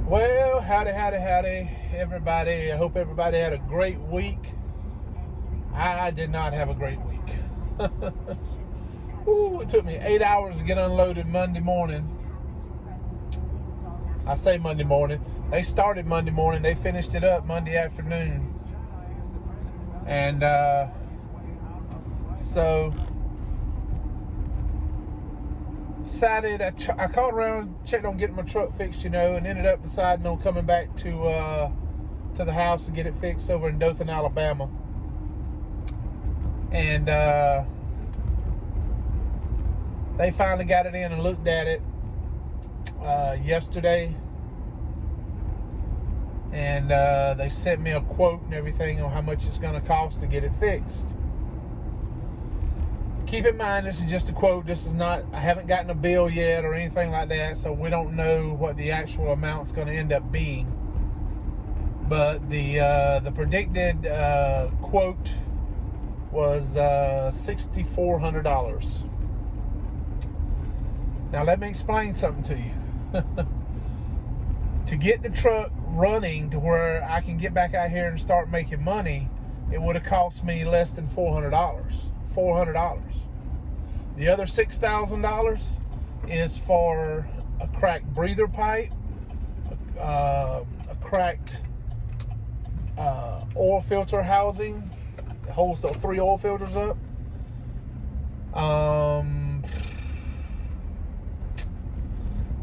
Well, howdy, everybody. I hope everybody had a great week. I did not have a great week. Ooh, it took me 8 hours to get unloaded Monday morning. I say Monday morning. They started Monday morning. They finished it up Monday afternoon. And so decided I called around, checked on getting my truck fixed, and ended up deciding on coming back to the house to get it fixed over in Dothan, Alabama. And they finally got it in and looked at it yesterday, and they sent me a quote and everything on how much it's going to cost to get it fixed. Keep in mind, this is just a quote. This is not, I haven't gotten a bill yet or anything like that, so we don't know what the actual amount's going to end up being. But the predicted quote was $6,400. Now let me explain something to you. To get the truck running to where I can get back out here and start making money, it would have cost me less than $400. $400. The other $6,000 is for a cracked breather pipe, a cracked oil filter housing. It holds the 3 oil filters up.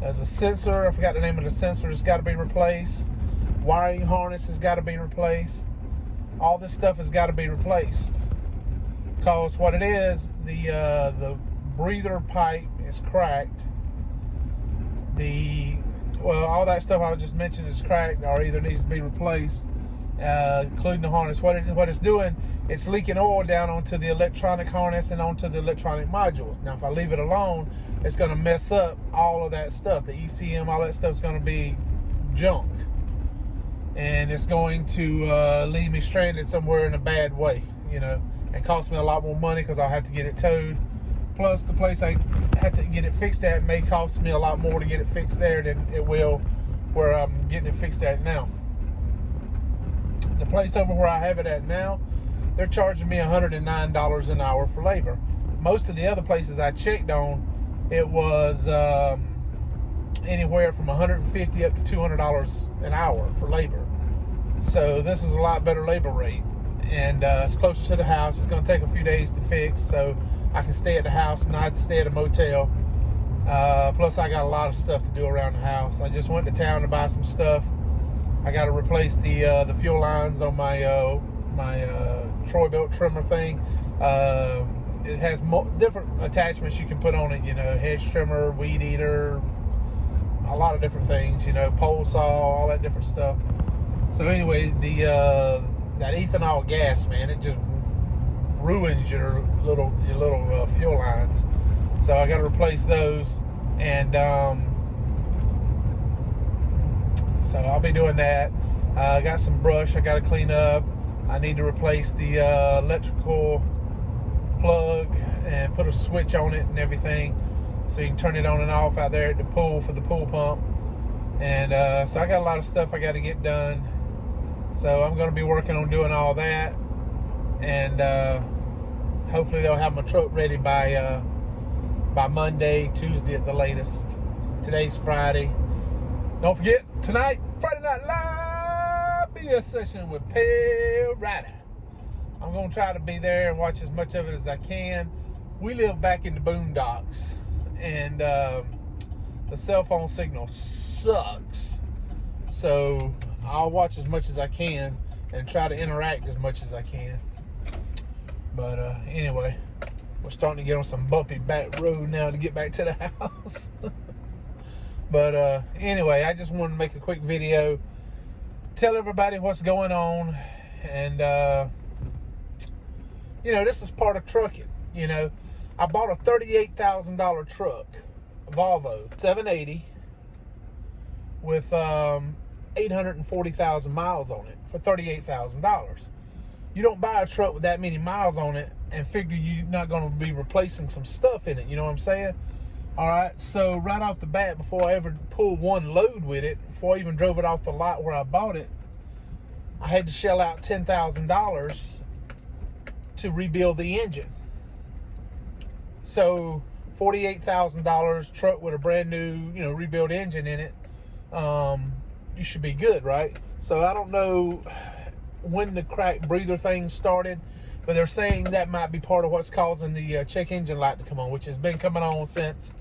There's a sensor. I forgot the name of the sensor. It's got to be replaced. Wiring harness has got to be replaced. All this stuff has got to be replaced. Because what it is, the breather pipe is cracked. All that stuff I just mentioned is cracked or either needs to be replaced, including the harness. What it's doing, it's leaking oil down onto the electronic harness and onto the electronic modules. Now, if I leave it alone, it's going to mess up all of that stuff. The ECM, all that stuff is going to be junk. And it's going to leave me stranded somewhere in a bad way, and cost me a lot more money because I'll have to get it towed. Plus, the place I have to get it fixed at may cost me a lot more to get it fixed there than it will where I'm getting it fixed at now. The place over where I have it at now, they're charging me $109 an hour for labor. Most of the other places I checked on, it was anywhere from $150 up to $200 an hour for labor. So this is a lot better labor rate. And it's closer to the house. It's going to take a few days to fix, so I can stay at the house and not have to stay at a motel. Plus, I got a lot of stuff to do around the house. I just went to town to buy some stuff. I got to replace the fuel lines on my Troy belt trimmer thing. It has different attachments you can put on it. Hedge trimmer, weed eater, a lot of different things. Pole saw, all that different stuff. So anyway, that ethanol gas, man, it just ruins your little fuel lines. So I got to replace those, and so I'll be doing that. I got some brush I got to clean up. I need to replace the electrical plug and put a switch on it and everything, so you can turn it on and off out there at the pool for the pool pump. And so I got a lot of stuff I got to get done. So I'm going to be working on doing all that, and hopefully they'll have my truck ready by Monday, Tuesday at the latest. Today's Friday. Don't forget, tonight, Friday Night Live, be a session with Pale Rider. I'm going to try to be there and watch as much of it as I can. We live back in the boondocks, and the cell phone signal sucks. So I'll watch as much as I can and try to interact as much as I can. But anyway, we're starting to get on some bumpy back road now to get back to the house. But anyway, I just wanted to make a quick video, tell everybody what's going on. And this is part of trucking. I bought a $38,000 truck, Volvo 780 with 840,000 miles on it for $38,000. You don't buy a truck with that many miles on it and figure you're not going to be replacing some stuff in it. You know what I'm saying? All right, so right off the bat, before I ever pulled one load with it, before I even drove it off the lot where I bought it, I had to shell out $10,000 to rebuild the engine. So $48,000 truck with a brand new, rebuilt engine in it. You should be good, right? So I don't know when the cracked breather thing started, but they're saying that might be part of what's causing the check engine light to come on, which has been coming on since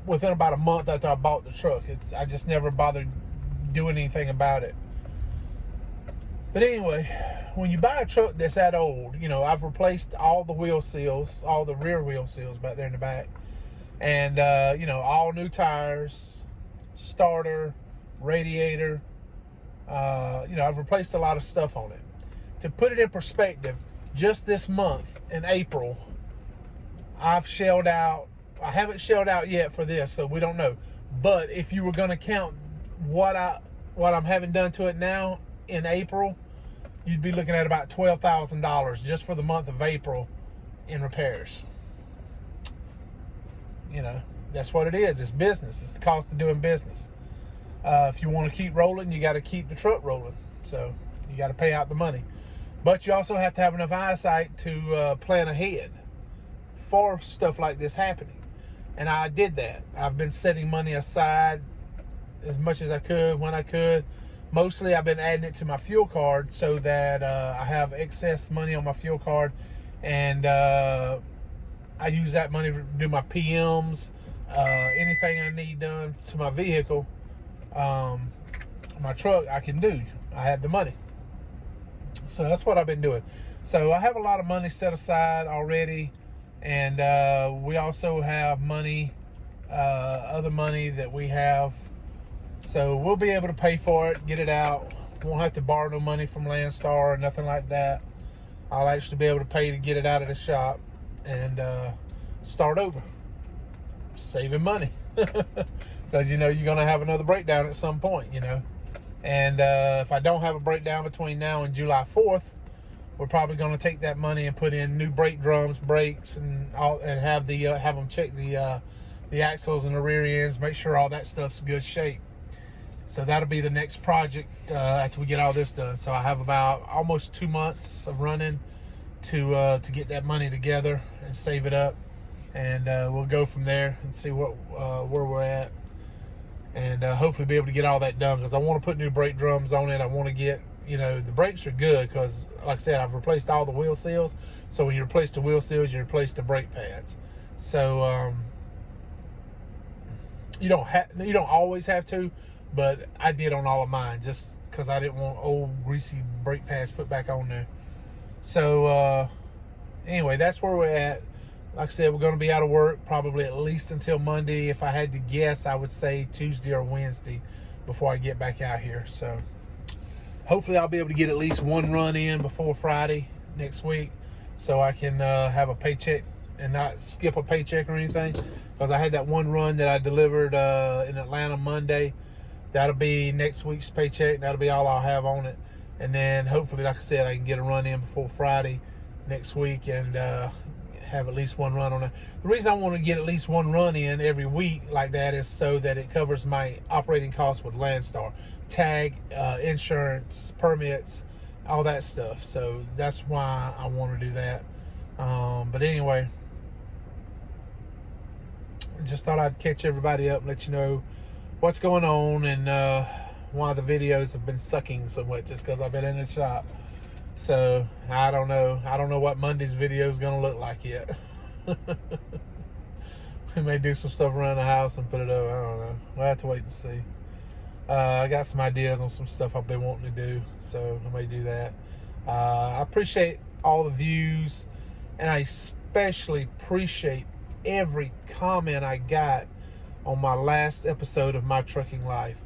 within about a month after I bought the truck. I just never bothered doing anything about it. But anyway, when you buy a truck that's that old, I've replaced all the wheel seals, all the rear wheel seals back there in the back, and all new tires, starter, radiator. I've replaced a lot of stuff on it. To put it in perspective, just this month in April, I haven't shelled out yet for this, so we don't know. But if you were going to count what I'm having done to it now in April, you'd be looking at about $12,000 just for the month of April in repairs. That's what it is. It's business. It's the cost of doing business. If you want to keep rolling, you got to keep the truck rolling. So you got to pay out the money. But you also have to have enough eyesight to plan ahead for stuff like this happening. And I did that. I've been setting money aside as much as I could when I could. Mostly I've been adding it to my fuel card so that I have excess money on my fuel card. And I use that money to do my PMs, anything I need done to my vehicle, my truck, I can do. I have the money. So that's what I've been doing. So I have a lot of money set aside already. And we also have money, other money that we have. So we'll be able to pay for it, get it out. Won't have to borrow no money from Landstar or nothing like that. I'll actually be able to pay to get it out of the shop and start over. Saving money. Because, you're going to have another breakdown at some point, And if I don't have a breakdown between now and July 4th, we're probably going to take that money and put in new brake drums, brakes, and have them check the axles and the rear ends, make sure all that stuff's in good shape. So that'll be the next project after we get all this done. So I have about almost 2 months of running to get that money together and save it up, and we'll go from there and see where we're at, and hopefully be able to get all that done, because I want to put new brake drums on it. I want to get, the brakes are good because, like I said, I've replaced all the wheel seals. So when you replace the wheel seals, you replace the brake pads. So you don't always have to, but I did on all of mine just because I didn't want old greasy brake pads put back on there. So anyway, that's where we're at. Like I said, we're going to be out of work probably at least until Monday. If I had to guess, I would say Tuesday or Wednesday before I get back out here. So hopefully I'll be able to get at least one run in before Friday next week, so I can have a paycheck and not skip a paycheck or anything, because I had that one run that I delivered in Atlanta Monday. That'll be next week's paycheck. That'll be all I'll have on it. And then hopefully, like I said, I can get a run in before Friday next week and have at least one run on it. The reason I want to get at least one run in every week like that is so that it covers my operating costs with Landstar. Tag, insurance, permits, all that stuff. So that's why I want to do that. But anyway, just thought I'd catch everybody up and let you know what's going on, and why the videos have been sucking so much, just because I've been in the shop. So I don't know what Monday's video is going to look like yet. We may do some stuff around the house and put it up. I don't know. We'll have to wait and see. I got some ideas on some stuff I've been wanting to do, so I may do that. I appreciate all the views, and I especially appreciate every comment I got on my last episode of My Trucking Life.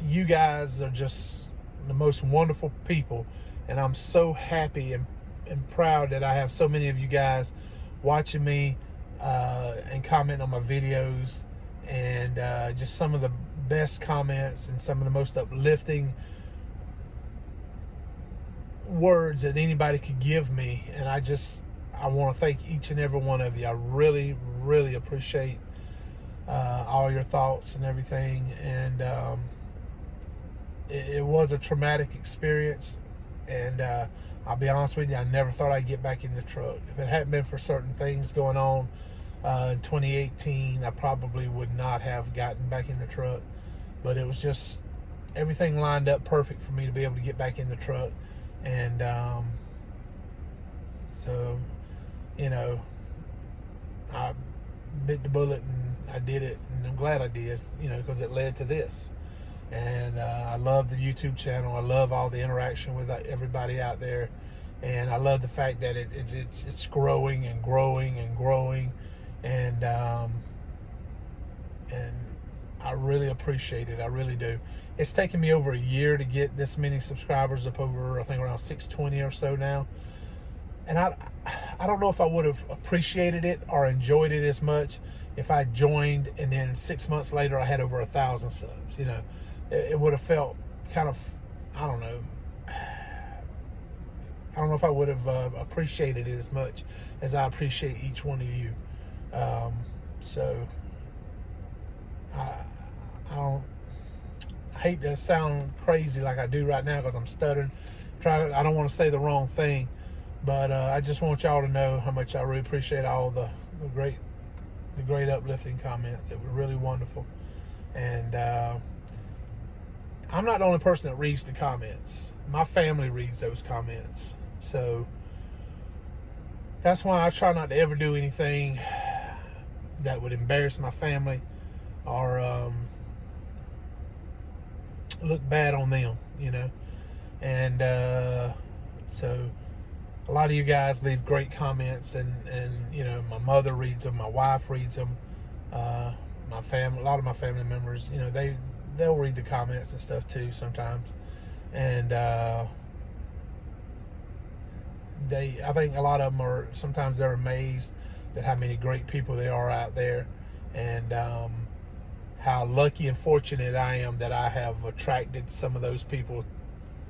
You guys are just the most wonderful people, and I'm so happy and proud that I have so many of you guys watching me and commenting on my videos, and just some of the best comments and some of the most uplifting words that anybody could give me. And I want to thank each and every one of you. I really, really appreciate all your thoughts and everything. And it was a traumatic experience. And I'll be honest with you, I never thought I'd get back in the truck. If it hadn't been for certain things going on in 2018, I probably would not have gotten back in the truck. But it was just, everything lined up perfect for me to be able to get back in the truck. And so, you know, I bit the bullet and I did it, and I'm glad I did, you know, because it led to this. And I love the YouTube channel. I love all the interaction with everybody out there, and I love the fact that it's growing and growing and growing, and I really appreciate it. I really do. It's taken me over a year to get this many subscribers, up over, I think, around 620 or so now. And I don't know if I would have appreciated it or enjoyed it as much if I joined and then 6 months later I had over 1,000 subs. You know, it would have felt kind of, I don't know if I would have appreciated it as much as I appreciate each one of you. So I hate to sound crazy like I do right now because I'm stuttering. I don't want to say the wrong thing, but I just want y'all to know how much I really appreciate all the great uplifting comments. It was really wonderful. And I'm not the only person that reads the comments. My family reads those comments. So that's why I try not to ever do anything that would embarrass my family or look bad on them, you know. And so a lot of you guys leave great comments, and you know, my mother reads them, my wife reads them, my family, a lot of my family members, you know, they'll read the comments and stuff too sometimes. And I think a lot of them sometimes they're amazed at how many great people there are out there, and how lucky and fortunate I am that I have attracted some of those people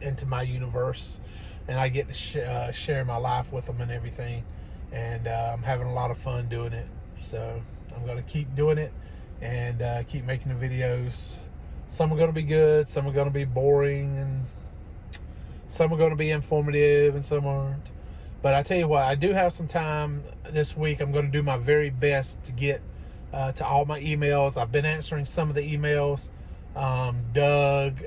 into my universe, and I get to share my life with them and everything. And I'm having a lot of fun doing it. So I'm going to keep doing it and keep making the videos. Some are going to be good, some are going to be boring, and some are going to be informative, and some aren't. But I tell you what, I do have some time this week. I'm going to do my very best to get to all my emails. I've been answering some of the emails. Doug,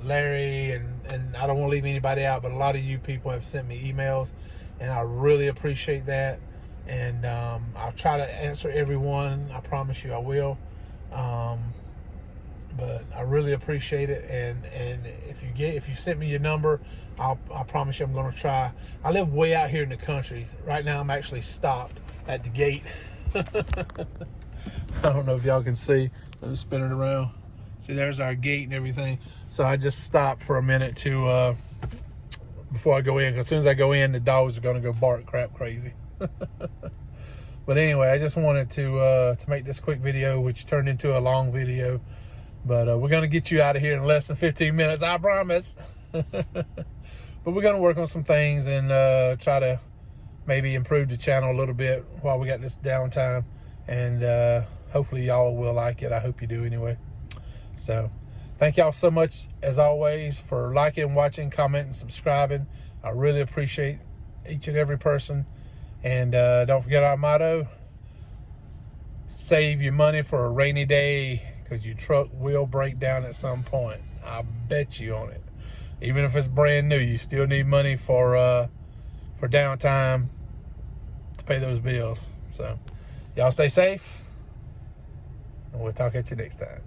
Larry, and I don't want to leave anybody out, but a lot of you people have sent me emails, and I really appreciate that. And I'll try to answer everyone. I promise you I will. But I really appreciate it. And if you sent me your number, I promise you I'm going to try. I live way out here in the country. Right now I'm actually stopped at the gate. I don't know if y'all can see. I'm spinning around. See, there's our gate and everything. So I just stopped for a minute to before I go in, because as soon as I go in, the dogs are going to go bark crap crazy. But anyway, I just wanted to make this quick video, which turned into a long video. But we're going to get you out of here in less than 15 minutes, I promise. But we're going to work on some things and try to maybe improve the channel a little bit while we got this downtime. And hopefully y'all will like it. I hope you do anyway. So thank y'all so much, as always, for liking, watching, commenting, subscribing. I really appreciate each and every person. And don't forget our motto: save your money for a rainy day, because your truck will break down at some point. I bet you on it. Even if it's brand new, you still need money for downtime to pay those bills. So y'all stay safe, and we'll talk at you next time.